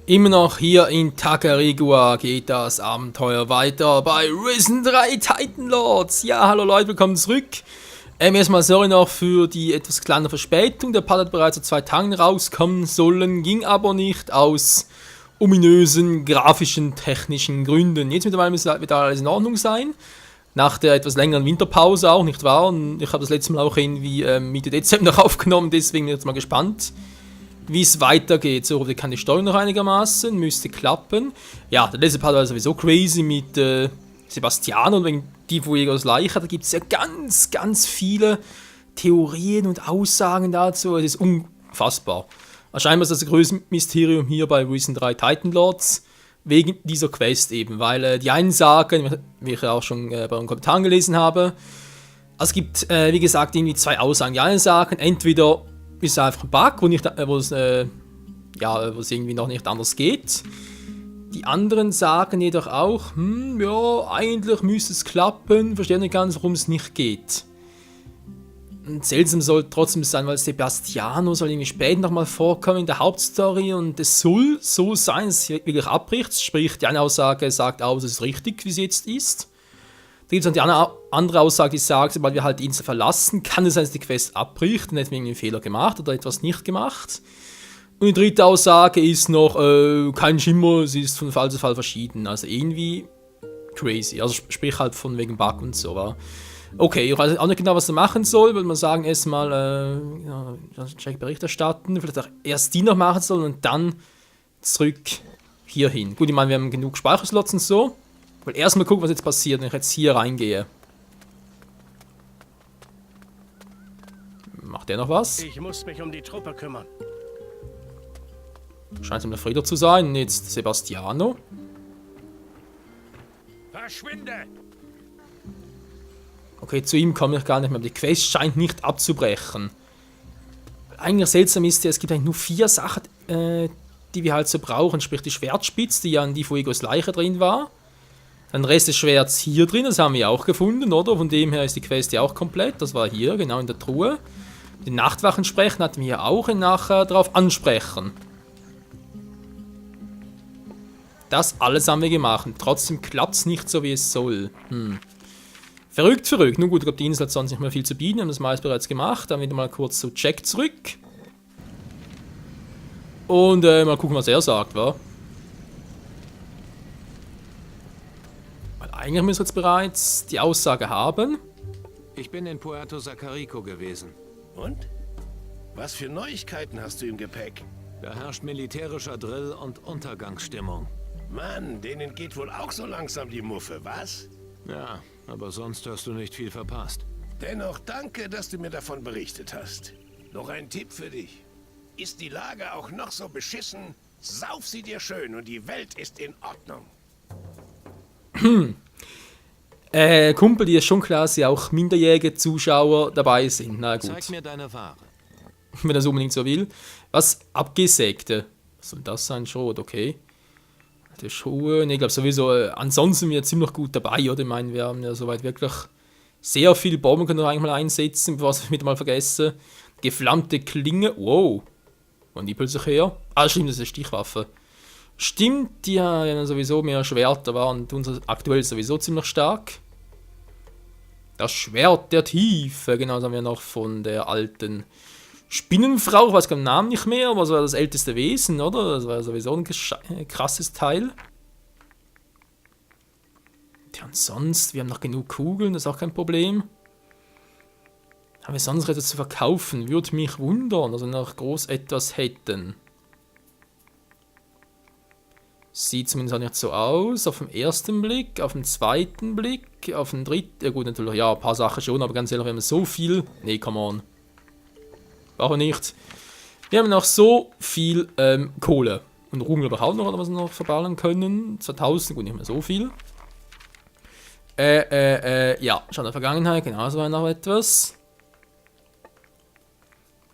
Immer noch hier in Tacarigua geht das Abenteuer weiter bei Risen 3 Titan Lords. Ja, hallo Leute, willkommen zurück. Erstmal sorry noch für die etwas kleine Verspätung. Der Part hat bereits vor 2 Tagen rauskommen sollen, ging aber nicht aus ominösen, grafischen, technischen Gründen. Jetzt mittlerweile wird alles in Ordnung sein. Nach der etwas längeren Winterpause auch, nicht wahr? Und ich habe das letzte Mal auch irgendwie Mitte Dezember noch aufgenommen, deswegen bin ich jetzt mal gespannt, wie es weitergeht. So, kann die Steuerung noch einigermaßen, müsste klappen. Ja, der letzte Part war sowieso crazy mit Sebastiano und wegen Divo-Egos Leiche. Da gibt es ja ganz viele Theorien und Aussagen dazu. Es ist unfassbar. Wahrscheinlich ist das das größte Mysterium hier bei Risen 3 Titan Lords. Wegen dieser Quest eben, weil die einen sagen, wie ich ja auch schon bei den Kommentaren gelesen habe, es gibt, wie gesagt, irgendwie 2 Aussagen. Die einen sagen, entweder ist es einfach ein Bug, wo es irgendwie noch nicht anders geht. Die anderen sagen jedoch auch, ja, eigentlich müsste es klappen, verstehe nicht ganz, warum es nicht geht. Und seltsam soll trotzdem sein, weil Sebastiano soll irgendwie später nochmal vorkommen in der Hauptstory und es soll so sein, dass es wirklich abbricht. Sprich, die eine Aussage sagt aus, es ist richtig, wie es jetzt ist. Da gibt es dann die andere Aussage, die sagt, sobald wir halt die Insel verlassen, kann es sein, dass die Quest abbricht und hätten wir irgendwie einen Fehler gemacht oder etwas nicht gemacht. Und die dritte Aussage ist noch, kein Schimmer, es ist von Fall zu Fall verschieden. Also irgendwie crazy. Also sprich halt von wegen Bug und so. Wa? Okay, ich weiß auch nicht genau, was er machen soll. Würde man sagen, erstmal Bericht erstatten, vielleicht auch erst die noch machen soll und dann zurück hierhin. Gut, ich meine, wir haben genug Speicherslots und so. Ich will erstmal gucken, was jetzt passiert, wenn ich jetzt hier reingehe. Macht der noch was? Ich muss mich um die Truppe kümmern. Scheint es ihm der Frieder zu sein. Und jetzt Sebastiano. Verschwinde! Okay, zu ihm komme ich gar nicht mehr. Die Quest scheint nicht abzubrechen. Eigentlich seltsam ist ja, es gibt eigentlich nur 4 Sachen, die wir halt so brauchen. Sprich die Schwertspitze, die ja in Divo-Egos Leiche drin war. Dann der Rest des Schwerts hier drin, das haben wir auch gefunden, oder? Von dem her ist die Quest ja auch komplett. Das war hier, genau in der Truhe. Die Nachtwachen sprechen hatten wir auch und nachher darauf ansprechen. Das alles haben wir gemacht. Trotzdem klappt es nicht so, wie es soll. Verrückt. Nun gut, ich glaube, die Insel hat sonst nicht mehr viel zu bieten. Wir haben das meist bereits gemacht. Dann wieder mal kurz zu Jack zurück. Und mal gucken, was er sagt, wa? Weil eigentlich müssen wir jetzt bereits die Aussage haben. Ich bin in Puerto Sacarico gewesen. Und? Was für Neuigkeiten hast du im Gepäck? Da herrscht militärischer Drill und Untergangsstimmung. Mann, denen geht wohl auch so langsam die Muffe, was? Ja, aber sonst hast du nicht viel verpasst. Dennoch danke, dass du mir davon berichtet hast. Noch ein Tipp für dich. Ist die Lage auch noch so beschissen, sauf sie dir schön und die Welt ist in Ordnung. Kumpel, dir ist schon klar, dass ja auch minderjährige Zuschauer dabei sind. Na gut. Zeig mir deine Ware. Wenn er das unbedingt so will. Was? Abgesägte. Was soll das sein? Schrot, okay. Die Schuhe, ne, ich glaube sowieso, ansonsten sind wir ziemlich gut dabei, oder? Ich meine, wir haben ja soweit wirklich sehr viele Bomben, können wir eigentlich mal einsetzen, bevor wir es wieder mal vergessen. Geflammte Klinge, wow. Wo haben die plötzlich her? Ah, stimmt, das ist eine Stichwaffe. Stimmt, die haben sowieso mehr Schwerter, waren und unser aktuell ist sowieso ziemlich stark. Das Schwert der Tiefe, genau, das haben wir noch von der alten Spinnenfrau, ich weiß gar den Namen nicht mehr, aber das war das älteste Wesen, oder? Das war sowieso ein krasses Teil. Ja, und sonst, wir haben noch genug Kugeln, das ist auch kein Problem. Haben wir sonst etwas zu verkaufen? Würde mich wundern, also noch groß etwas hätten. Sieht zumindest auch nicht so aus, auf den ersten Blick, auf den zweiten Blick, auf den dritten, ja gut, natürlich, ja, ein paar Sachen schon, aber ganz ehrlich, wir haben so viel, nee, come on. Brauchen wir nicht. Wir haben noch so viel Kohle. Und Ruhm glaube ich auch noch, was wir noch verballern können. 2000, gut, nicht mehr so viel. Ja, schon in der Vergangenheit, genau, so war noch etwas.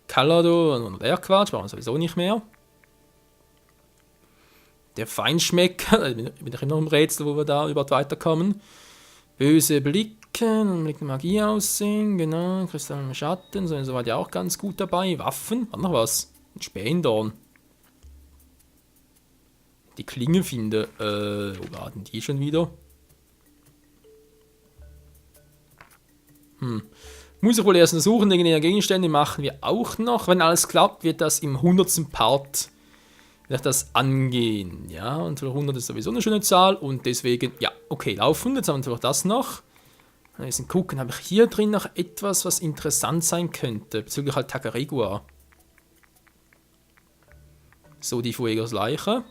Kalado und der Quatsch, brauchen wir sowieso nicht mehr. Der Feinschmecker, ich bin immer noch im Rätsel, wo wir da überhaupt weiterkommen. Böse Blicken, Blick Magie aussehen, genau, Kristall im Schatten, so war ja auch ganz gut dabei. Waffen, hat noch was. Ein Spähendorn. die Klinge finde. Wo war denn die schon wieder? Muss ich wohl erst suchen, legendäre Gegenstände machen wir auch noch. Wenn alles klappt, wird das im 100. Part wird das angehen. Ja, und 100 ist sowieso eine schöne Zahl und deswegen, ja, okay, laufen. Jetzt haben wir natürlich das noch. Ein bisschen gucken, habe ich hier drin noch etwas, was interessant sein könnte, bezüglich halt Tacarigua. So, die Fuegos Leiche.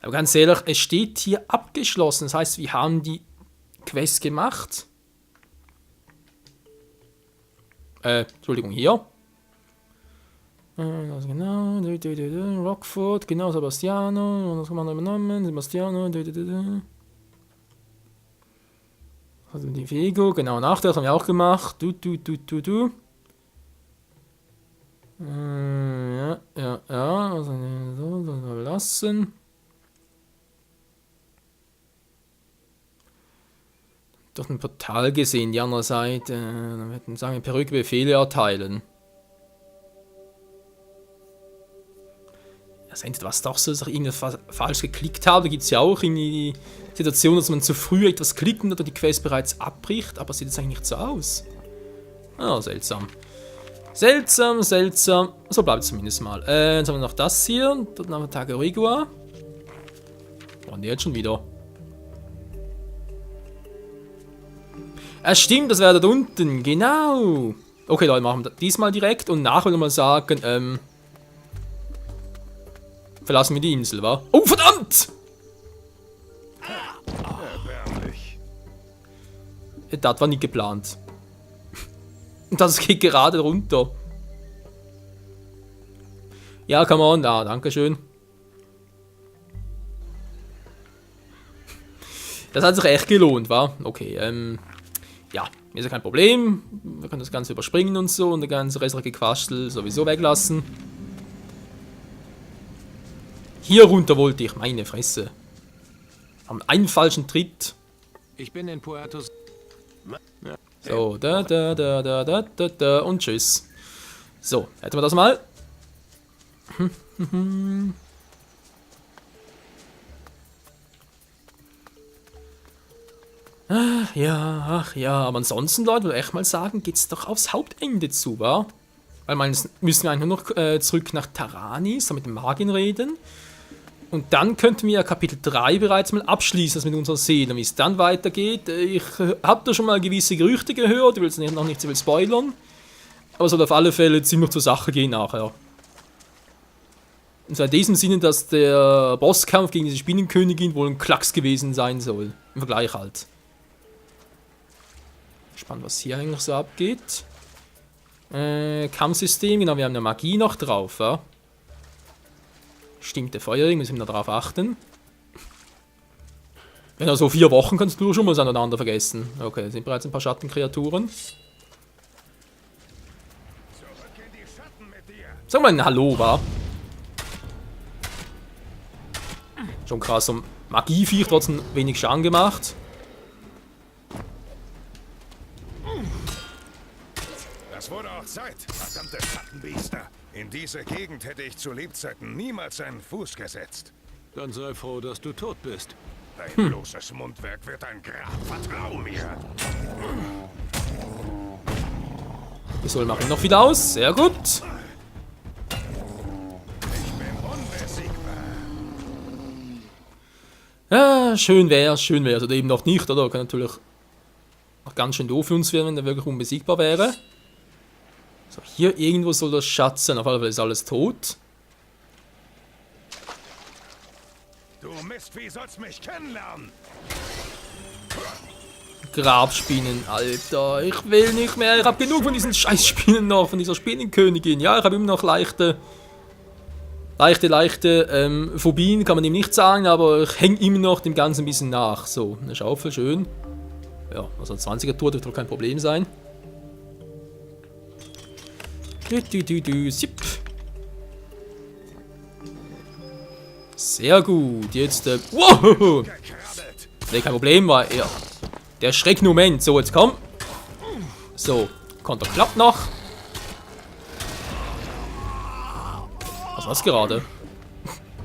Aber ganz ehrlich, es steht hier abgeschlossen. Das heißt, wir haben die Quest gemacht. Entschuldigung, hier. Also genau, Rockford, genau, Sebastiano, das kann man übernommen, Sebastiano, also die Vigo, genau, Nachteil haben wir auch gemacht, ja, also so lassen. Durch ein Portal gesehen, die andere Seite, dann werden wir sagen, Perücke Befehle erteilen. Das endet was doch so, dass ich irgendwas falsch geklickt habe. Da gibt es ja auch in die Situation, dass man zu früh etwas klickt und die Quest bereits abbricht, aber sieht jetzt eigentlich nicht so aus. Ah, seltsam. Seltsam. So bleibt es zumindest mal. Jetzt haben wir noch das hier. Dort haben wir Tacarigua. Und jetzt schon wieder. Stimmt, das wäre da unten. Genau. Okay, Leute, machen wir diesmal direkt und nachher will ich mal sagen, verlassen wir die Insel, wa? Oh, verdammt! Das war nicht geplant. Das geht gerade runter. Ja, come on. Ah, danke schön. Das hat sich echt gelohnt, wa? Okay, ja, ist ja kein Problem. Wir können das Ganze überspringen und so und das ganze restliche Quaschel sowieso weglassen. Hier runter wollte ich, meine Fresse. Haben einen falschen Tritt. Ich bin in Puerto... So, da und tschüss. So, hätten wir das mal. Ach ja, aber ansonsten, Leute, würde ich echt mal sagen, geht's doch aufs Hauptende zu, wa? Weil meines müssen wir eigentlich nur noch zurück nach Taranis, mit dem Magin reden. Und dann könnten wir ja Kapitel 3 bereits mal abschließen, das mit unserer Seele. Wie es dann weitergeht, ich habe da schon mal gewisse Gerüchte gehört, ich will es noch nicht so viel spoilern. Aber es soll auf alle Fälle ziemlich zur Sache gehen nachher. Und zwar in diesem Sinne, dass der Bosskampf gegen diese Spinnenkönigin wohl ein Klacks gewesen sein soll. Im Vergleich halt. Spannend, was hier eigentlich so abgeht. Kampfsystem, genau, wir haben eine Magie noch drauf, ja. Stimmt, der Feuerring, müssen wir darauf achten. Wenn also 4 Wochen kannst du schon mal aneinander vergessen. Okay, da sind bereits ein paar Schattenkreaturen. Sag mal ein Hallo, wa? Schon krass, so Magieviech trotzdem wenig Schaden gemacht. Das wurde auch Zeit, verdammte Schattenbiester. In diese Gegend hätte ich zu Lebzeiten niemals einen Fuß gesetzt. Dann sei froh, dass du tot bist. Dein bloßes Mundwerk wird ein Grab, vertrau mir. Die Soul machen noch wieder aus, sehr gut. Ich bin unbesiegbar. Ja, schön wär's, oder eben noch nicht, oder? Kann natürlich auch ganz schön doof für uns werden, wenn der wirklich unbesiegbar wäre. So, hier irgendwo soll das Schatz sein, auf alle Fälle ist alles tot. Du Mistvieh sollst mich kennenlernen. Grabspinnen, Alter, ich will nicht mehr, ich hab genug von diesen Scheißspinnen noch, von dieser Spinnenkönigin. Ja, ich habe immer noch leichte Phobien, kann man ihm nicht sagen, aber ich hänge immer noch dem Ganzen ein bisschen nach. So, eine Schaufel, schön. Ja, also ein 20er Tour dürfte doch kein Problem sein. Sipp. Sehr gut, jetzt wow! Nee, kein Problem, war er. Der Schreckmoment. So, jetzt komm. So, Konter klappt noch. Was war's gerade?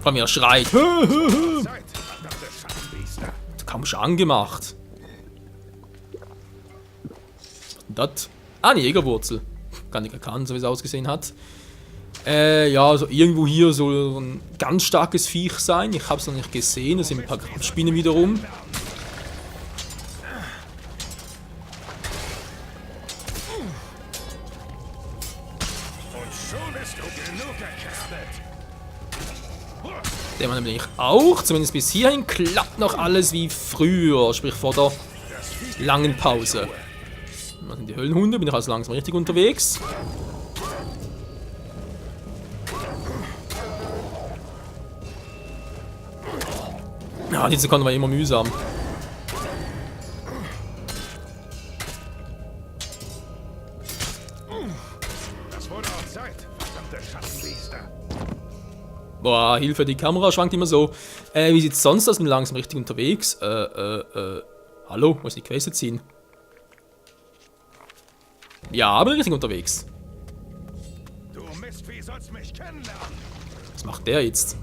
Von mir schreit. Zeit, verdammte Schattenbiester. Kaum schon angemacht. Das? Ah, eine Jägerwurzel. Gar nicht erkannt, so wie es ausgesehen hat. Ja, also irgendwo hier soll ein ganz starkes Viech sein. Ich habe es noch nicht gesehen. Es sind ein paar Grabspinnen wiederum. Und schon bist du genug erkältet. Den haben wir nämlich auch. Zumindest bis hierhin klappt noch alles wie früher. Sprich vor der langen Pause. Das sind die Höllenhunde. Bin ich also langsam richtig unterwegs. Ja, diese Sekunde war immer mühsam. Das wurde auch Zeit, verdammte Schattenbiester. Boah, Hilfe, die Kamera schwankt immer so. Wie sieht's sonst aus? Bin langsam richtig unterwegs. Hallo, muss ich die Queste ziehen? Ja, bin richtig unterwegs. Du Mistvieh sollst mich kennenlernen. Was macht der jetzt?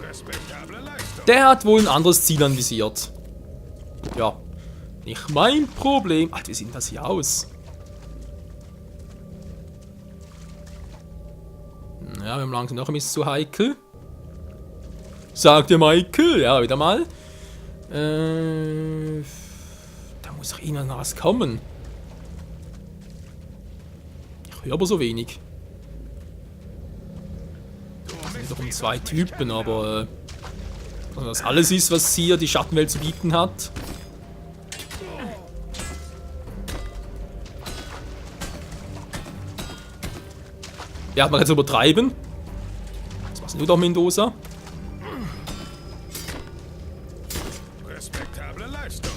Respektable Leistung. Der hat wohl ein anderes Ziel anvisiert. Ja, nicht mein Problem. Alter, wie sieht das hier aus? Ja, wir haben langsam noch ein bisschen zu heikel. Sagt der Michael. Ja, wieder mal. Da muss doch irgendwas noch was kommen. Ich höre aber so wenig. Es sind doch zwei Typen, aber also das alles ist, was hier die Schattenwelt zu bieten hat. Ja, man kann es übertreiben. Was machst du doch, Mendoza? Respektable Leistung.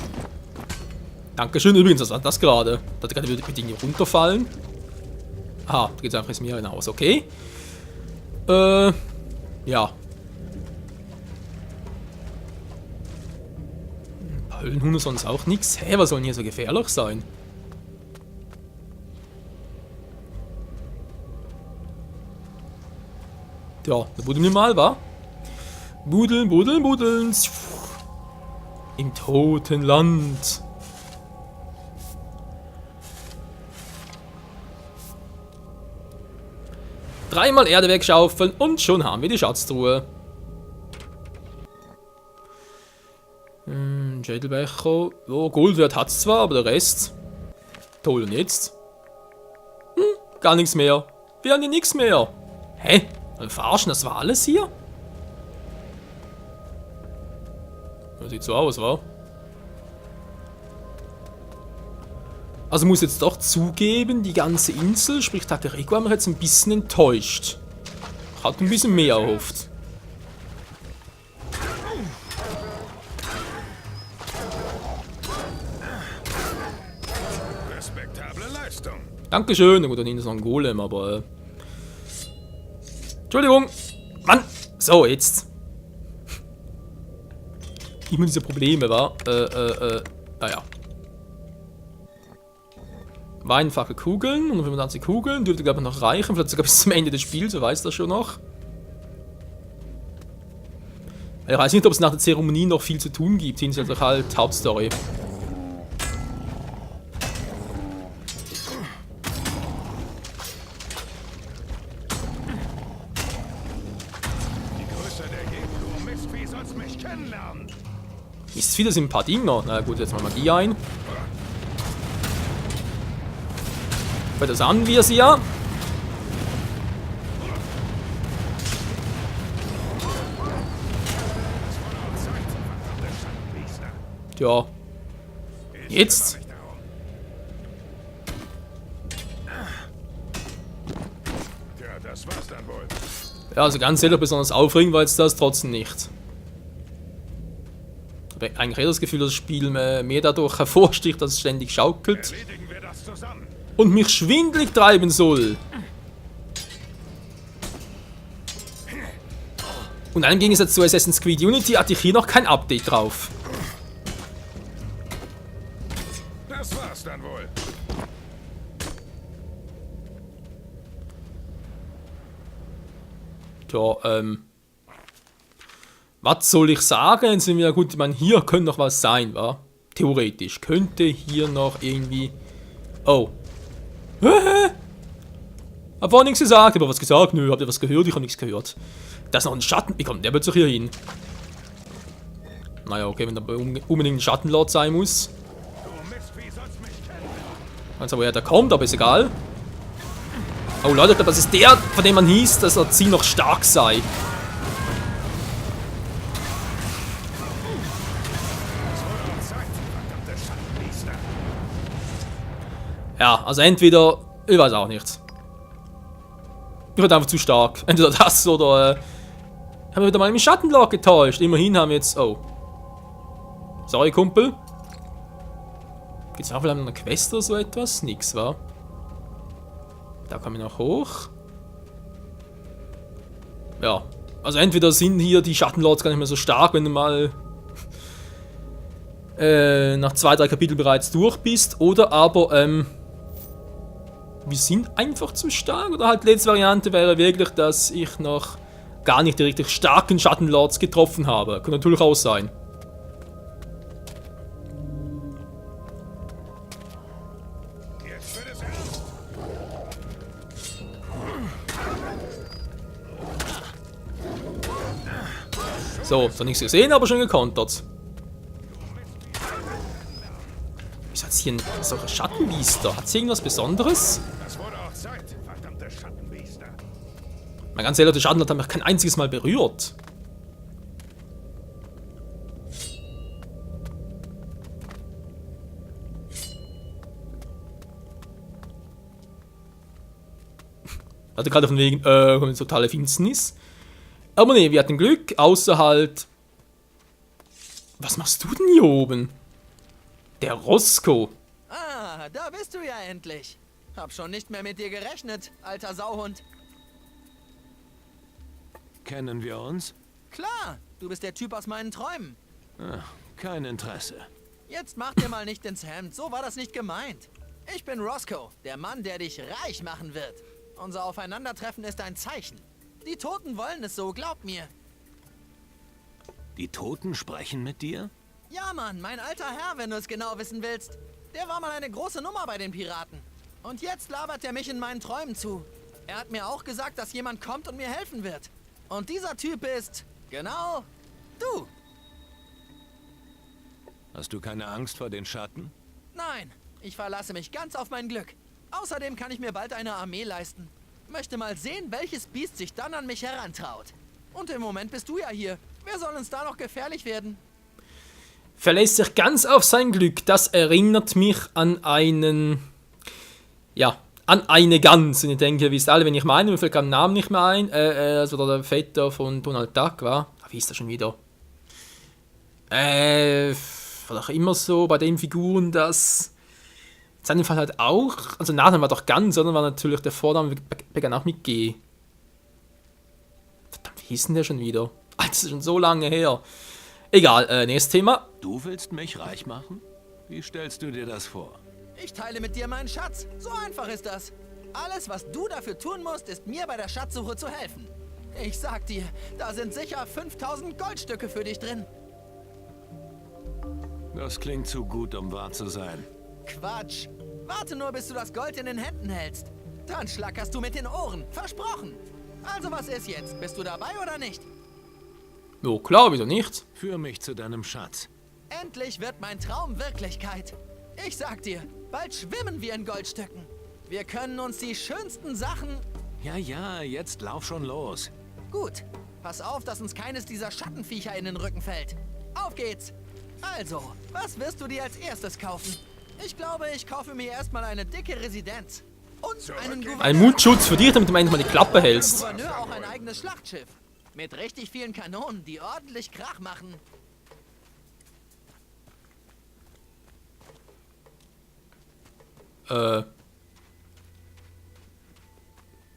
Dankeschön übrigens, was war das gerade? Da gerade würde die Dinge runterfallen. Aha, da geht es einfach ins Meer hinaus, okay. Ja. Höllenhunde sonst auch nichts. Hä, was soll denn hier so gefährlich sein? Ja, da buddeln wir mal, wa? Buddeln, buddeln, buddeln. Im toten Land. Dreimal Erde wegschaufeln und schon haben wir die Schatztruhe. Schädelbecher. Oh, Goldwert hat's zwar, aber der Rest. Toll, und jetzt? Gar nichts mehr. Wir haben hier nichts mehr. Hä? Verarschen, das war alles hier? Das sieht so aus, wa? Also muss jetzt doch zugeben, die ganze Insel, sprich Takerego, haben wir jetzt ein bisschen enttäuscht. Hat ein bisschen mehr erhofft. Respektable Leistung. Dankeschön. Na gut, dann hinten ist noch ein Golem, aber... Entschuldigung. Mann. So, jetzt. Immer diese Probleme, wa? Naja. Weinfache Kugeln, 125 Kugeln, dürfte glaube ich noch reichen, vielleicht sogar bis zum Ende des Spiels, wer weiß das schon noch. Ich weiß nicht, ob es nach der Zeremonie noch viel zu tun gibt, hinsichtlich halt Hauptstory. Die Größe der Gegend, du Mistvieh sollst mich kennenlernen. Ist wieder sind ein paar Dinger. Na gut, jetzt mal Magie ein. Weil das haben wir sie ja. Tja. Jetzt. Ja, das war's dann wohl. Ja, also ganz ehrlich, besonders aufregend war jetzt das trotzdem nicht. Ich habe eigentlich eher das Gefühl, dass das Spiel mehr dadurch hervorsticht, dass es ständig schaukelt Erledigen wir das zusammen. und mich schwindelig treiben soll. Und im Gegensatz zu Assassin's Creed Unity hatte ich hier noch kein Update drauf. Das war's dann wohl. Tja, was soll ich sagen? Jetzt sind wir ja gut, ich meine, hier könnte noch was sein, wa? Theoretisch. Könnte hier noch irgendwie... Oh. Hab vorhin nichts gesagt, aber was gesagt? Nö, habt ihr was gehört? Ich habe nichts gehört. Da ist noch ein Schatten. Wie kommt der plötzlich hier hin? Naja, okay, wenn da unbedingt ein Schattenlord sein muss. Also, woher der kommt, aber ist egal. Oh Leute, ich glaube, das ist der, von dem man hieß, dass er ziemlich noch stark sei. Ja, also entweder, ich weiß auch nicht. Ich werde einfach zu stark. Entweder das oder haben wir wieder mal im Schattenlord getäuscht. Immerhin haben wir jetzt, oh. Sorry, Kumpel. Gibt es auch vielleicht eine Quest oder so etwas? Nix, wa? Da kommen wir noch hoch. Ja, also entweder sind hier die Schattenlords gar nicht mehr so stark, wenn du mal nach 2, 3 Kapiteln bereits durch bist, oder aber wir sind einfach zu stark, oder halt die letzte Variante wäre wirklich, dass ich noch gar nicht die richtig starken Schattenlords getroffen habe. Kann natürlich auch sein. So, da nichts gesehen, aber schon gekontert. Wieso hat es hier solche Schattenbiester? Hat es irgendwas Besonderes? Das wurde auch Zeit, verdammte Schattenbiester. Mein ganz ehrlich, der Schattenlord hat mich kein einziges Mal berührt. Hatte gerade von wegen, kommt totale Finsternis. Aber nee, wir hatten Glück, außer halt... Was machst du denn hier oben? Der Roscoe. Ah, da bist du ja endlich. Hab schon nicht mehr mit dir gerechnet, alter Sauhund. Kennen wir uns? Klar, du bist der Typ aus meinen Träumen. Kein Interesse. Jetzt mach dir mal nicht ins Hemd, so war das nicht gemeint. Ich bin Roscoe, der Mann, der dich reich machen wird. Unser Aufeinandertreffen ist ein Zeichen. Die Toten wollen es so, glaub mir. Die Toten sprechen mit dir? Ja, Mann, mein alter Herr, wenn du es genau wissen willst. Der war mal eine große Nummer bei den Piraten. Und jetzt labert er mich in meinen Träumen zu. Er hat mir auch gesagt, dass jemand kommt und mir helfen wird. Und dieser Typ ist, genau, du. Hast du keine Angst vor den Schatten? Nein, ich verlasse mich ganz auf mein Glück. Außerdem kann ich mir bald eine Armee leisten. Möchte mal sehen, welches Biest sich dann an mich herantraut. Und im Moment bist du ja hier. Wer soll uns da noch gefährlich werden? Verlässt sich ganz auf sein Glück. Das erinnert mich an einen... Ja, an eine Gans. Und ich denke, ihr wisst alle, wenn ich meine, mir fällt gerade den Namen nicht mehr ein. Also der Vetter von Donald Duck war. Wie ist das schon wieder? War doch immer so bei den Figuren, dass... In seinem Fall halt auch, also Nachname war doch Gans, sondern war natürlich der Vorname begann auch mit G. Verdammt, wie hieß denn der schon wieder? Alter, das ist schon so lange her. Egal, nächstes Thema. Du willst mich reich machen? Wie stellst du dir das vor? Ich teile mit dir meinen Schatz. So einfach ist das. Alles, was du dafür tun musst, ist mir bei der Schatzsuche zu helfen. Ich sag dir, da sind sicher 5000 Goldstücke für dich drin. Das klingt zu gut, um wahr zu sein. Quatsch. Warte nur, bis du das Gold in den Händen hältst. Dann schlackerst du mit den Ohren. Versprochen. Also was ist jetzt? Bist du dabei oder nicht? Jo, klar, wieso nicht? Führ mich zu deinem Schatz. Endlich wird mein Traum Wirklichkeit. Ich sag dir, bald schwimmen wir in Goldstücken. Wir können uns die schönsten Sachen... Ja, jetzt lauf schon los. Gut. Pass auf, dass uns keines dieser Schattenviecher in den Rücken fällt. Auf geht's. Also, was wirst du dir als erstes kaufen? Ich glaube, ich kaufe mir erstmal eine dicke Residenz. Und einen Gouverneur. Ein Mundschutz für dich, damit du endlich mal die Klappe hältst. Gouverneur auch ein eigenes Schlachtschiff. Mit richtig vielen Kanonen, die ordentlich Krach machen.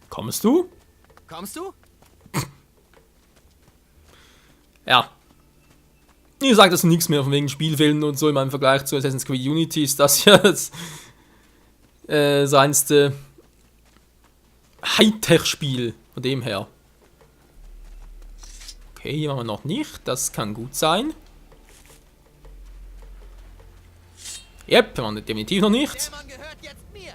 Kommst du? Kommst du? Ja. Ich sage das nichts mehr von wegen Spielfilmen und so. In meinem Vergleich zu Assassin's Creed Unity ist das ja das reinste Hightech-Spiel von dem her. Okay, hier machen wir noch nicht. Das kann gut sein. Yep, haben wir definitiv noch nicht. Der Mann gehört jetzt mir.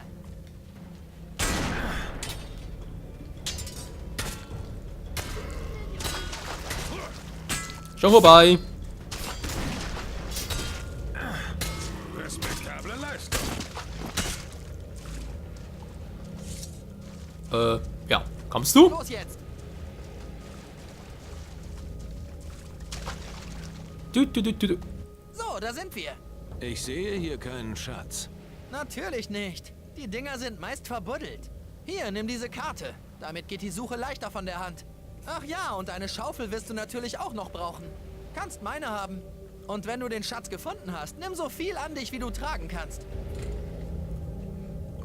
Schon vorbei. Respektable Leistung. Ja. Kommst du? Los jetzt. Du. So, da sind wir. Ich sehe hier keinen Schatz. Natürlich nicht. Die Dinger sind meist verbuddelt. Hier, nimm diese Karte. Damit geht die Suche leichter von der Hand. Ach ja, und eine Schaufel wirst du natürlich auch noch brauchen. Kannst meine haben. Und wenn du den Schatz gefunden hast, nimm so viel an dich, wie du tragen kannst.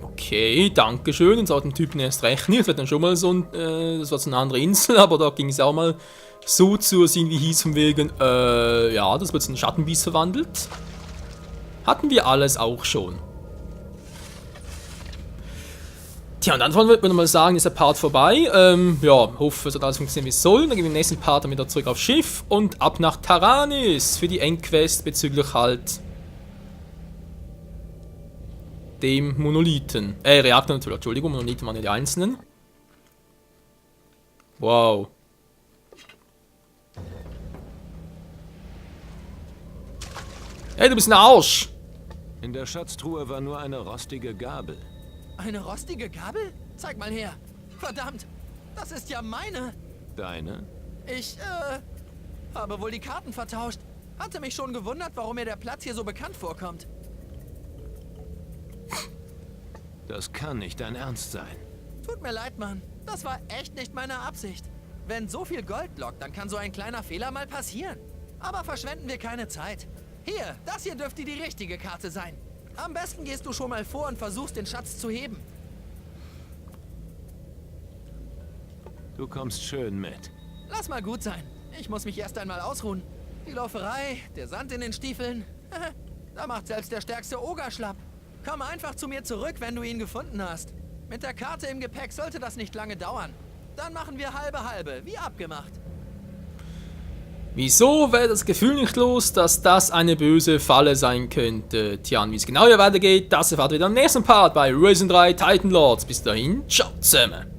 Okay, danke schön. Und so hat dem Typen erst recht nicht. Das war dann schon mal so ein, das war so eine andere Insel, aber da ging es auch mal so zu, dass irgendwie hieß von wegen, ja, das wird in einen Schattenbiest verwandelt. Hatten wir alles auch schon. Tja, und dann würde man mal sagen, ist der Part vorbei. Ja, hoffe, es hat alles funktioniert wie es soll. Dann gehen wir im nächsten Part dann wieder zurück aufs Schiff und ab nach Taranis für die Endquest bezüglich halt dem Monolithen. Reaktor natürlich, Entschuldigung, Monolithen waren ja die einzelnen. Wow. Hey, du bist ein Arsch! In der Schatztruhe war nur eine rostige Gabel. Eine rostige Gabel? Zeig mal her. Verdammt, das ist ja meine. Deine? Ich, habe wohl die Karten vertauscht. Hatte mich schon gewundert, warum mir der Platz hier so bekannt vorkommt. Das kann nicht dein Ernst sein. Tut mir leid, Mann. Das war echt nicht meine Absicht. Wenn so viel Gold lockt, dann kann so ein kleiner Fehler mal passieren. Aber verschwenden wir keine Zeit. Hier, das hier dürfte die richtige Karte sein. Am besten gehst du schon mal vor und versuchst, den Schatz zu heben. Du kommst schön mit. Lass mal gut sein. Ich muss mich erst einmal ausruhen. Die Lauferei, der Sand in den Stiefeln. Da macht selbst der stärkste Oger schlapp. Komm einfach zu mir zurück, wenn du ihn gefunden hast. Mit der Karte im Gepäck sollte das nicht lange dauern. Dann machen wir halbe, wie abgemacht. Wieso wäre das Gefühl nicht los, dass das eine böse Falle sein könnte? Tja, und wie es genau hier weitergeht, das erfahrt ihr dann im nächsten Part bei Risen 3 Titan Lords. Bis dahin, ciao zusammen.